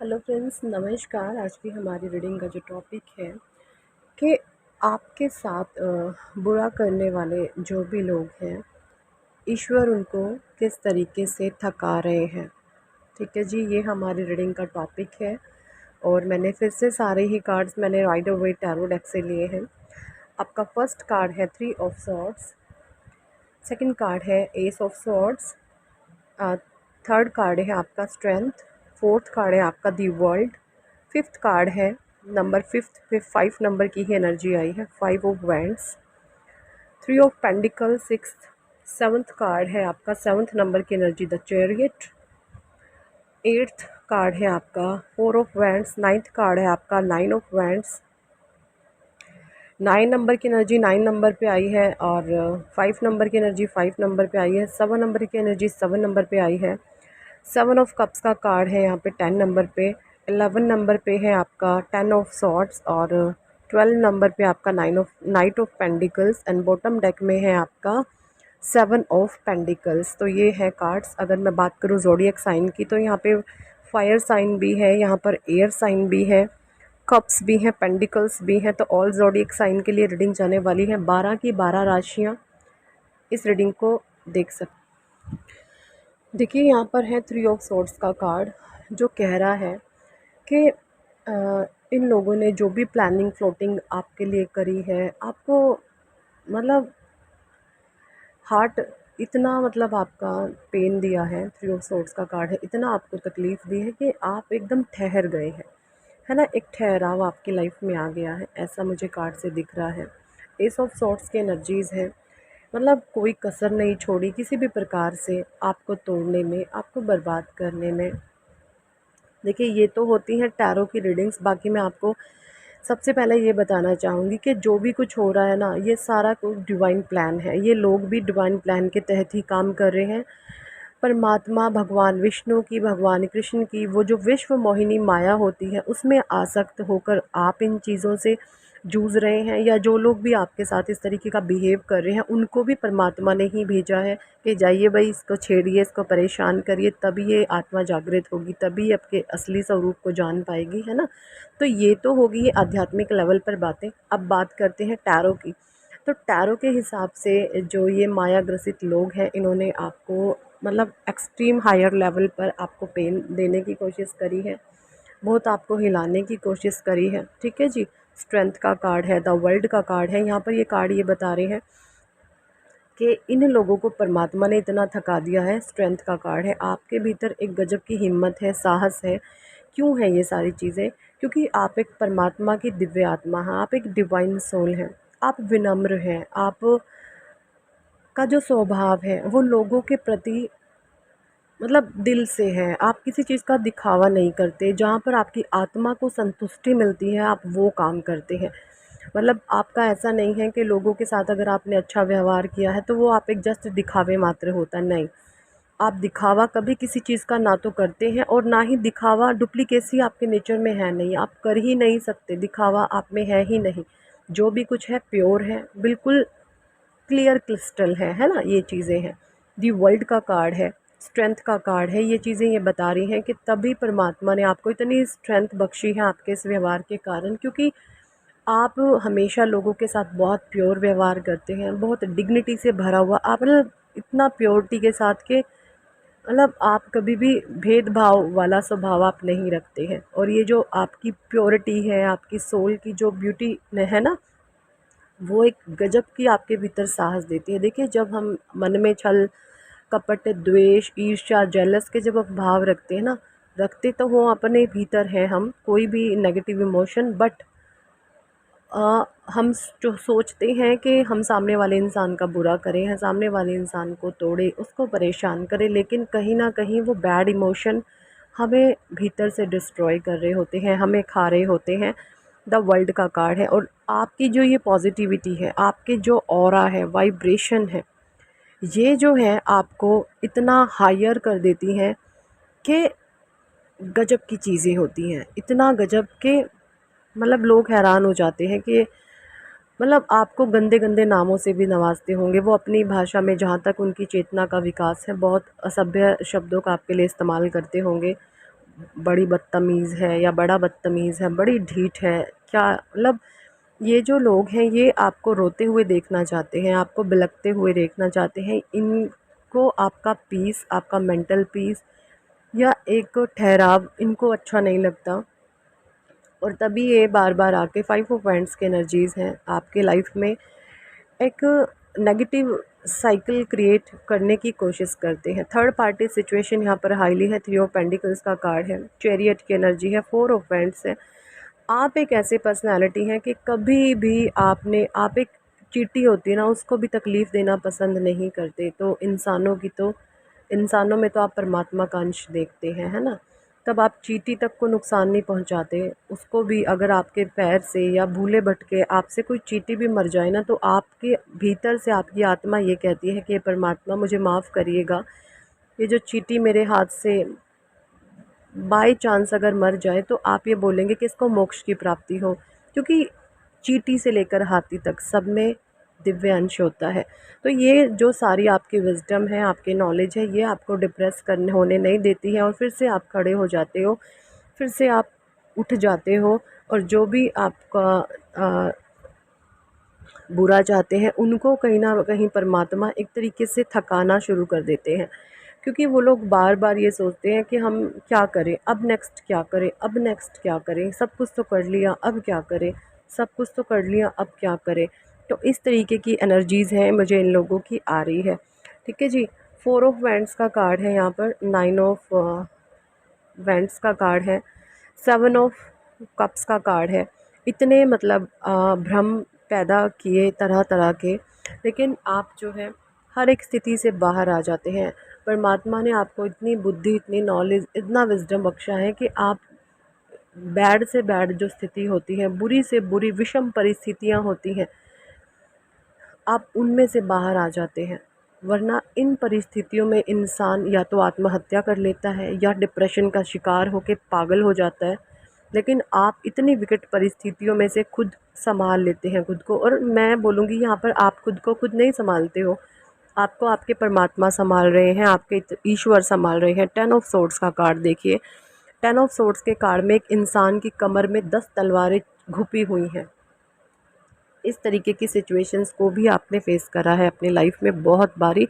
Hello friends, नमस्कार। आज की हमारी रीडिंग का जो टॉपिक है कि आपके साथ बुरा करने वाले जो भी लोग हैं, ईश्वर उनको किस तरीके से थका रहे हैं। ठीक है जी, ये हमारी रीडिंग का टॉपिक है। और मैंने फिर से सारे ही कार्ड्स मैंने राइडर वेट टैरो डेक से लिए हैं। आपका फर्स्ट कार्ड है 3 ऑफ सॉर्ड्स, सेकंड कार्ड है ace of swords, third card है आपका स्ट्रेंथ, फोर्थ कार्ड है आपका दी वर्ल्ड, फिफ्थ कार्ड है नंबर फिफ्थ पे 5 नंबर की ही एनर्जी आई है, 5 of wands, 3 of pentacles six, seventh card है आपका 7th नंबर की energy the chariot, 8th card है आपका 4 ऑफ वैंड्स, 9th कार्ड है आपका 9 ऑफ वैंड्स, 9 नंबर की एनर्जी 9 नंबर पे आई है, और 5 नंबर की एनर्जी 5 नंबर पे आई है, 7 नंबर की एनर्जी 7 नंबर पे आई है, 7 ऑफ कप्स का कार्ड है यहाँ पे 10 नंबर पे, 11 नंबर पे है आपका 10 ऑफ सॉर्ड्स, और 12 नंबर पे आपका night of pentacles, and bottom deck में है आपका 7 ऑफ पेंडिकल्स। तो ये है कार्ड्स। अगर मैं बात करूँ ज़ोडिएक साइन की, तो यहाँ पे फायर साइन भी है, यहाँ पर एयर साइन भी है, कप्स भी हैं, पेंडिकल्स भी हैं। तो ऑल ज़ोडिएक साइन के लिए रीडिंग जाने वाली है। 12 की 12 राशियाँ इस रीडिंग को देख सकते। देखिए, यहाँ पर है 3 ऑफ सोर्ड्स का कार्ड, जो कह रहा है कि इन लोगों ने जो भी प्लानिंग फ्लोटिंग आपके लिए करी है, आपको मतलब हार्ट इतना आपका पेन दिया है। 3 ऑफ सोर्ड्स का कार्ड है, इतना आपको तकलीफ़ दी है कि आप एकदम ठहर गए हैं, है ना। एक ठहराव आपकी लाइफ में आ गया है, ऐसा मुझे कार्ड से दिख रहा है। एस ऑफ सॉर्ड्स की एनर्जीज़ है, कोई कसर नहीं छोड़ी किसी भी प्रकार से आपको तोड़ने में, आपको बर्बाद करने में। देखिए, ये तो होती हैं टैरो की रीडिंग्स। बाकी मैं आपको सबसे पहले ये बताना चाहूँगी कि जो भी कुछ हो रहा है ना, ये सारा कुछ डिवाइन प्लान है। ये लोग भी डिवाइन प्लान के तहत ही काम कर रहे हैं। परमात्मा, भगवान विष्णु की, भगवान कृष्ण की वो जो विश्व मोहिनी माया होती है, उसमें आसक्त होकर आप इन चीज़ों से जूझ रहे हैं, या जो लोग भी आपके साथ इस तरीके का बिहेव कर रहे हैं, उनको भी परमात्मा ने ही भेजा है कि जाइए भाई, इसको छेड़िए, इसको परेशान करिए, तभी ये आत्मा जागृत होगी, तभी आपके असली स्वरूप को जान पाएगी, है ना। तो ये तो होगी ये आध्यात्मिक लेवल पर बातें। अब बात करते हैं टैरो की। तो टैरो के हिसाब से जो ये माया ग्रसित लोग हैं, इन्होंने आपको एक्सट्रीम हायर लेवल पर आपको पेन देने की कोशिश करी है, बहुत आपको हिलाने की कोशिश करी है। ठीक है जी। स्ट्रेंथ का कार्ड है, द वर्ल्ड का कार्ड है। यहाँ पर ये कार्ड ये बता रहे हैं कि इन लोगों को परमात्मा ने इतना थका दिया है। स्ट्रेंथ का कार्ड है, आपके भीतर एक गजब की हिम्मत है, साहस है। क्यों है ये सारी चीज़ें? क्योंकि आप एक परमात्मा की दिव्य आत्मा हैं, आप एक डिवाइन सोल हैं, आप विनम्र हैं, आप का जो स्वभाव है वो लोगों के प्रति दिल से है। आप किसी चीज़ का दिखावा नहीं करते, जहाँ पर आपकी आत्मा को संतुष्टि मिलती है आप वो काम करते हैं। आपका ऐसा नहीं है कि लोगों के साथ अगर आपने अच्छा व्यवहार किया है तो वो आप एक जस्ट दिखावे मात्र होता, नहीं। आप दिखावा कभी किसी चीज़ का ना तो करते हैं, और ना ही दिखावा, डुप्लीकेसी आपके नेचर में है नहीं, आप कर ही नहीं सकते, दिखावा आप में है ही नहीं। जो भी कुछ है प्योर है, बिल्कुल क्लियर क्रिस्टल है ना। ये चीज़ें हैं। दी वर्ल्ड का कार्ड है, स्ट्रेंथ का कार्ड है। ये चीज़ें ये बता रही हैं कि तभी परमात्मा ने आपको इतनी स्ट्रेंथ बख्शी है आपके इस व्यवहार के कारण, क्योंकि आप हमेशा लोगों के साथ बहुत प्योर व्यवहार करते हैं, बहुत डिग्निटी से भरा हुआ। आप इतना प्योरिटी के साथ के आप कभी भी भेदभाव वाला स्वभाव आप नहीं रखते हैं। और ये जो आपकी प्योरिटी है, आपकी सोल की जो ब्यूटी है ना, वो एक गजब की आपके भीतर साहस देती है। देखिए, जब हम मन में छल कपट, द्वेष, ईर्ष्या, जेलस के जब आप भाव रखते हैं ना, रखते तो वो अपने भीतर है हम, कोई भी नेगेटिव इमोशन, बट हम जो सोचते हैं कि हम सामने वाले इंसान का बुरा करें, हम सामने वाले इंसान को तोड़े, उसको परेशान करें, लेकिन कहीं ना कहीं वो बैड इमोशन हमें भीतर से डिस्ट्रॉय कर रहे होते हैं, हमें खा रहे होते हैं। द वर्ल्ड का कार्ड है, और आपकी जो ये पॉजिटिविटी है, आपके जो ऑरा है, वाइब्रेशन है, ये जो है आपको इतना हायर कर देती हैं कि गजब की चीज़ें होती हैं, इतना गजब के लोग हैरान हो जाते हैं कि आपको गंदे गंदे नामों से भी नवाजते होंगे। वो अपनी भाषा में, जहाँ तक उनकी चेतना का विकास है, बहुत असभ्य शब्दों का आपके लिए इस्तेमाल करते होंगे। बड़ी बदतमीज़ है या बड़ा बदतमीज़ है, बड़ी ढीठ है, क्या मतलब ये जो लोग हैं ये आपको रोते हुए देखना चाहते हैं, आपको बिलखते हुए देखना चाहते हैं। इनको आपका पीस, आपका मेंटल पीस या एक ठहराव इनको अच्छा नहीं लगता, और तभी ये बार बार आके 5 ऑफ वांड्स के एनर्जीज़ हैं आपके लाइफ में एक नेगेटिव साइकिल क्रिएट करने की कोशिश करते हैं। थर्ड पार्टी सिचुएशन यहाँ पर हाईली है। 3 ऑफ पेंटिकल्स का कार्ड है, चैरियट की एनर्जी है, 4 ऑफ वांड्स है। आप एक ऐसी पर्सनालिटी हैं कि कभी भी आप एक चींटी होती है ना, उसको भी तकलीफ़ देना पसंद नहीं करते। तो इंसानों में तो आप परमात्मा का अंश देखते हैं, है ना? तब आप चींटी तक को नुकसान नहीं पहुंचाते। उसको भी अगर आपके पैर से या भूले भटके आपसे कोई चींटी भी मर जाए ना, तो आपके भीतर से आपकी आत्मा ये कहती है कि परमात्मा मुझे माफ़ करिएगा, ये जो चींटी मेरे हाथ से बाय चांस अगर मर जाए तो आप ये बोलेंगे कि इसको मोक्ष की प्राप्ति हो, क्योंकि चींटी से लेकर हाथी तक सब में दिव्य अंश होता है। तो ये जो सारी आपकी विजडम है, आपकी नॉलेज है, ये आपको डिप्रेस करने होने नहीं देती है, और फिर से आप खड़े हो जाते हो, फिर से आप उठ जाते हो, और जो भी आपका बुरा चाहते हैं उनको कहीं ना कहीं परमात्मा एक तरीके से थकाना शुरू कर देते हैं, क्योंकि वो लोग बार बार ये सोचते हैं कि हम क्या करें, अब नेक्स्ट क्या करें, अब नेक्स्ट क्या करें, सब कुछ तो कर लिया अब क्या करें, सब कुछ तो कर लिया अब क्या करें। तो इस तरीके की एनर्जीज़ हैं मुझे इन लोगों की आ रही है। ठीक है जी। 4 ऑफ वांड्स का कार्ड है यहाँ पर, 9 ऑफ वांड्स का कार्ड है, 7 ऑफ कप्स का कार्ड है। इतने मतलब भ्रम पैदा किए तरह तरह के, लेकिन आप जो है हर एक स्थिति से बाहर आ जाते हैं। परमात्मा ने आपको इतनी बुद्धि, इतनी नॉलेज, इतना विजडम बख्शा है कि आप बैड से बैड जो स्थिति होती है, बुरी से बुरी विषम परिस्थितियां होती हैं, आप उनमें से बाहर आ जाते हैं। वरना इन परिस्थितियों में इंसान या तो आत्महत्या कर लेता है या डिप्रेशन का शिकार होकर पागल हो जाता है। लेकिन आप इतनी विकट परिस्थितियों में से खुद संभाल लेते हैं खुद को, और मैं बोलूँगी यहाँ पर आप खुद को खुद नहीं संभालते हो, आपको आपके परमात्मा संभाल रहे हैं, आपके ईश्वर संभाल रहे हैं। 10 ऑफ सोर्ड्स का कार्ड देखिए। 10 ऑफ सोर्ड्स के कार्ड में एक इंसान की कमर में 10 तलवारें घुपी हुई हैं। इस तरीके की सिचुएशंस को भी आपने फेस करा है अपनी लाइफ में बहुत बारी,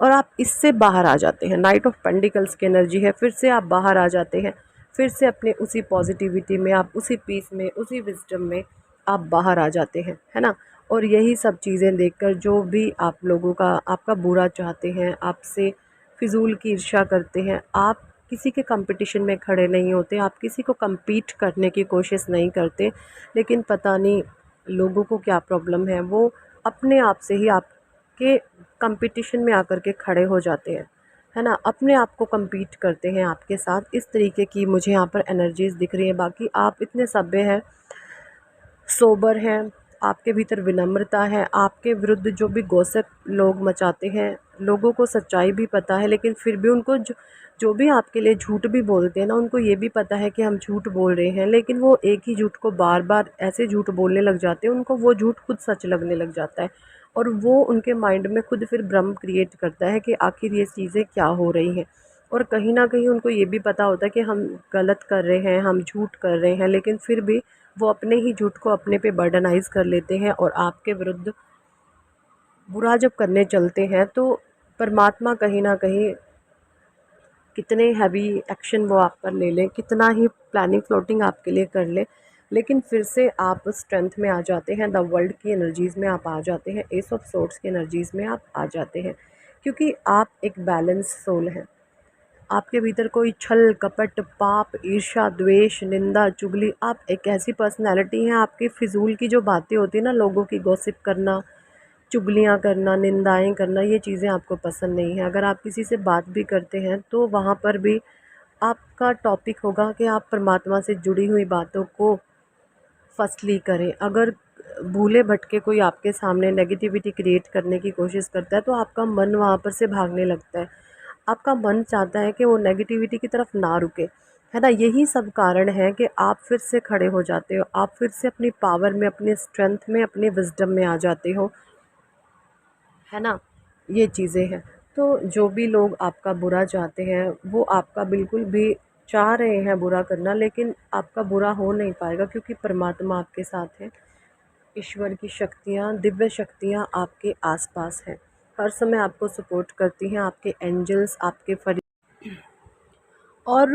और आप इससे बाहर आ जाते हैं। नाइट ऑफ पेंटिकल्स की एनर्जी है, फिर से आप बाहर आ जाते हैं, फिर से अपने उसी पॉजिटिविटी में, आप उसी पीस में, उसी विजडम में आप बाहर आ जाते हैं, है ना? और यही सब चीज़ें देखकर जो भी आप लोगों का आपका बुरा चाहते हैं, आपसे फिजूल की ईर्ष्या करते हैं, आप किसी के कंपटीशन में खड़े नहीं होते, आप किसी को compete करने की कोशिश नहीं करते। लेकिन पता नहीं लोगों को क्या प्रॉब्लम है, वो अपने आप से ही आपके कंपटीशन में आकर के खड़े हो जाते हैं, है ना? अपने आप को compete करते हैं आपके साथ। इस तरीके की मुझे यहाँ पर एनर्जीज़ दिख रही हैं। बाकी आप इतने सभ्य हैं, सोबर हैं, आपके भीतर विनम्रता है। आपके विरुद्ध जो भी गॉसिप लोग मचाते हैं, लोगों को सच्चाई भी पता है, लेकिन फिर भी उनको जो भी आपके लिए झूठ भी बोलते हैं ना, उनको ये भी पता है कि हम झूठ बोल रहे हैं, लेकिन वो एक ही झूठ को बार बार ऐसे झूठ बोलने लग जाते हैं, उनको वो झूठ खुद सच लगने लग जाता है, और वो उनके माइंड में खुद फिर भ्रम क्रिएट करता है कि आखिर ये चीज़ें क्या हो रही हैं। और कहीं ना कहीं उनको ये भी पता होता है कि हम गलत कर रहे हैं, हम झूठ कर रहे हैं, लेकिन फिर भी वो अपने ही झूठ को अपने पे बर्डनाइज कर लेते हैं, और आपके विरुद्ध बुरा जब करने चलते हैं तो परमात्मा कहीं ना कहीं कितने हैवी एक्शन वो आप पर ले लें, कितना ही प्लानिंग फ्लोटिंग आपके लिए कर ले, लेकिन फिर से आप स्ट्रेंथ में आ जाते हैं, द वर्ल्ड की एनर्जीज़ में आप आ जाते हैं, एस ऑफ सोर्ड्स की एनर्जीज़ में आप आ जाते हैं, क्योंकि आप एक बैलेंस सोल हैं। आपके भीतर कोई छल कपट, पाप, ईर्ष्या, द्वेष, निंदा, चुगली, आप एक ऐसी पर्सनैलिटी हैं, आपकी फ़िज़ूल की जो बातें होती हैं ना, लोगों की गॉसिप करना, चुगलियाँ करना, निंदाएं करना, ये चीज़ें आपको पसंद नहीं है। अगर आप किसी से बात भी करते हैं तो वहाँ पर भी आपका टॉपिक होगा कि आप परमात्मा से जुड़ी हुई बातों को फर्स्टली करें। अगर भूले भटके कोई आपके सामने नेगेटिविटी क्रिएट करने की कोशिश करता है तो आपका मन वहाँ पर से भागने लगता है। आपका मन चाहता है कि वो नेगेटिविटी की तरफ ना रुके, है ना? यही सब कारण है कि आप फिर से खड़े हो जाते हो, आप फिर से अपनी पावर में, अपनी स्ट्रेंथ में, अपने विजडम में आ जाते हो, है ना? ये चीज़ें हैं। तो जो भी लोग आपका बुरा चाहते हैं वो आपका बिल्कुल भी चाह रहे हैं बुरा करना, लेकिन आपका बुरा हो नहीं पाएगा क्योंकि परमात्मा आपके साथ है। ईश्वर की शक्तियाँ, दिव्य शक्तियाँ आपके आसपास हैं, हर समय आपको सपोर्ट करती हैं, आपके एंजल्स, आपके और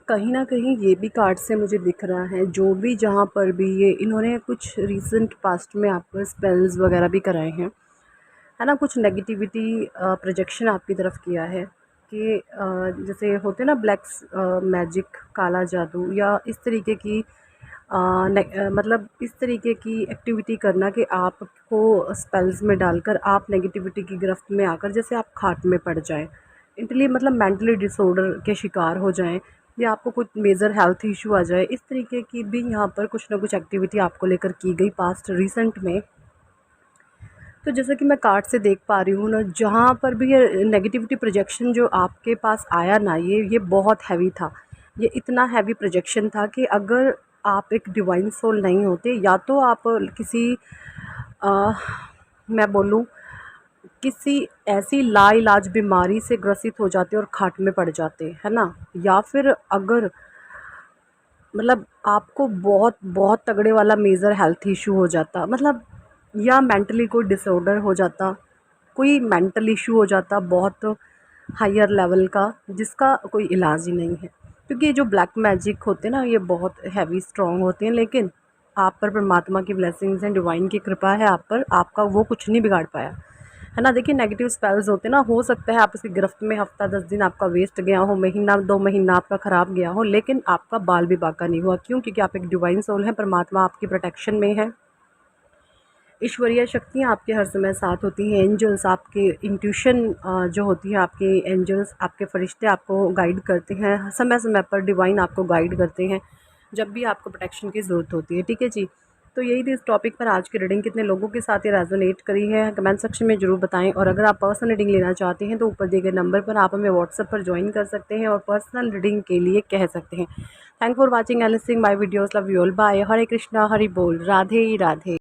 कहीं न कहीं ये भी कार्ड से मुझे दिख रहा है, जो भी जहाँ पर भी ये इन्होंने कुछ रीसेंट पास्ट में आपको स्पेल्स वगैरह भी कराए हैं, है ना, कुछ नेगेटिविटी प्रोजेक्शन आपकी तरफ किया है कि जैसे होते हैं ना ब्लैक्स मैजिक, काला जादू या इस तरीके की मतलब इस तरीके की एक्टिविटी करना कि आपको स्पेल्स में डालकर आप नेगेटिविटी की गिरफ्त में आकर जैसे आप खाट में पड़ जाएं, इंटली मतलब मेंटली डिसऑर्डर के शिकार हो जाएं, या आपको कुछ मेजर हेल्थ इशू आ जाए, इस तरीके की भी यहाँ पर कुछ ना कुछ एक्टिविटी आपको लेकर की गई पास्ट रिसेंट में। तो जैसे कि मैं कार्ड से देख पा रही हूँ ना, जहाँ पर भी ये नेगेटिविटी प्रोजेक्शन जो आपके पास आया ना, ये बहुत हैवी था। ये इतना हैवी प्रोजेक्शन था कि अगर आप एक डिवाइन सोल नहीं होते, या तो आप किसी अ, मैं बोलूँ किसी ऐसी लाइलाज बीमारी से ग्रसित हो जाते और खाट में पड़ जाते, है ना, या फिर अगर मतलब आपको बहुत बहुत तगड़े वाला मेजर हेल्थ इशू हो जाता, मतलब या मेंटली कोई डिसऑर्डर हो जाता, कोई मेंटल इशू हो जाता बहुत हायर लेवल का, जिसका कोई इलाज ही नहीं है। क्योंकि ये जो ब्लैक मैजिक होते हैं ना, ये बहुत हैवी स्ट्रॉन्ग होते हैं, लेकिन आप पर परमात्मा की ब्लेसिंग्स हैं, डिवाइन की कृपा है आप पर, आपका वो कुछ नहीं बिगाड़ पाया, है ना। देखिए नेगेटिव स्पेल्स होते हैं ना, हो सकता है आप उसकी गिरफ्त में हफ्ता 10 दिन आपका वेस्ट गया हो, महीना 2 महीना आपका ख़राब गया हो, लेकिन आपका बाल भी बाका नहीं हुआ। क्यों? क्योंकि आप एक डिवाइन सोल हैं, परमात्मा आपकी प्रोटेक्शन में है, ईश्वरीय शक्तियाँ आपके हर समय साथ होती हैं, एंजल्स आपके इंट्यूशन जो होती है, आपके एंजल्स, आपके फरिश्ते आपको गाइड करते हैं, समय समय पर डिवाइन आपको गाइड करते हैं जब भी आपको प्रोटेक्शन की ज़रूरत होती है। ठीक है जी, तो यही थी इस टॉपिक पर आज की रीडिंग। कितने लोगों के साथ ये रेजोनेट करी है कमेंट सेक्शन में ज़रूर बताएं, और अगर आप पर्सनल रीडिंग लेना चाहते हैं तो ऊपर दिए गए नंबर पर आप हमें व्हाट्सएप पर ज्वाइन कर सकते हैं और पर्सनल रीडिंग के लिए कह सकते हैं। Thank for watching and listening my videos, love you all, bye, Hare Krishna, Hari बोल, राधे राधे।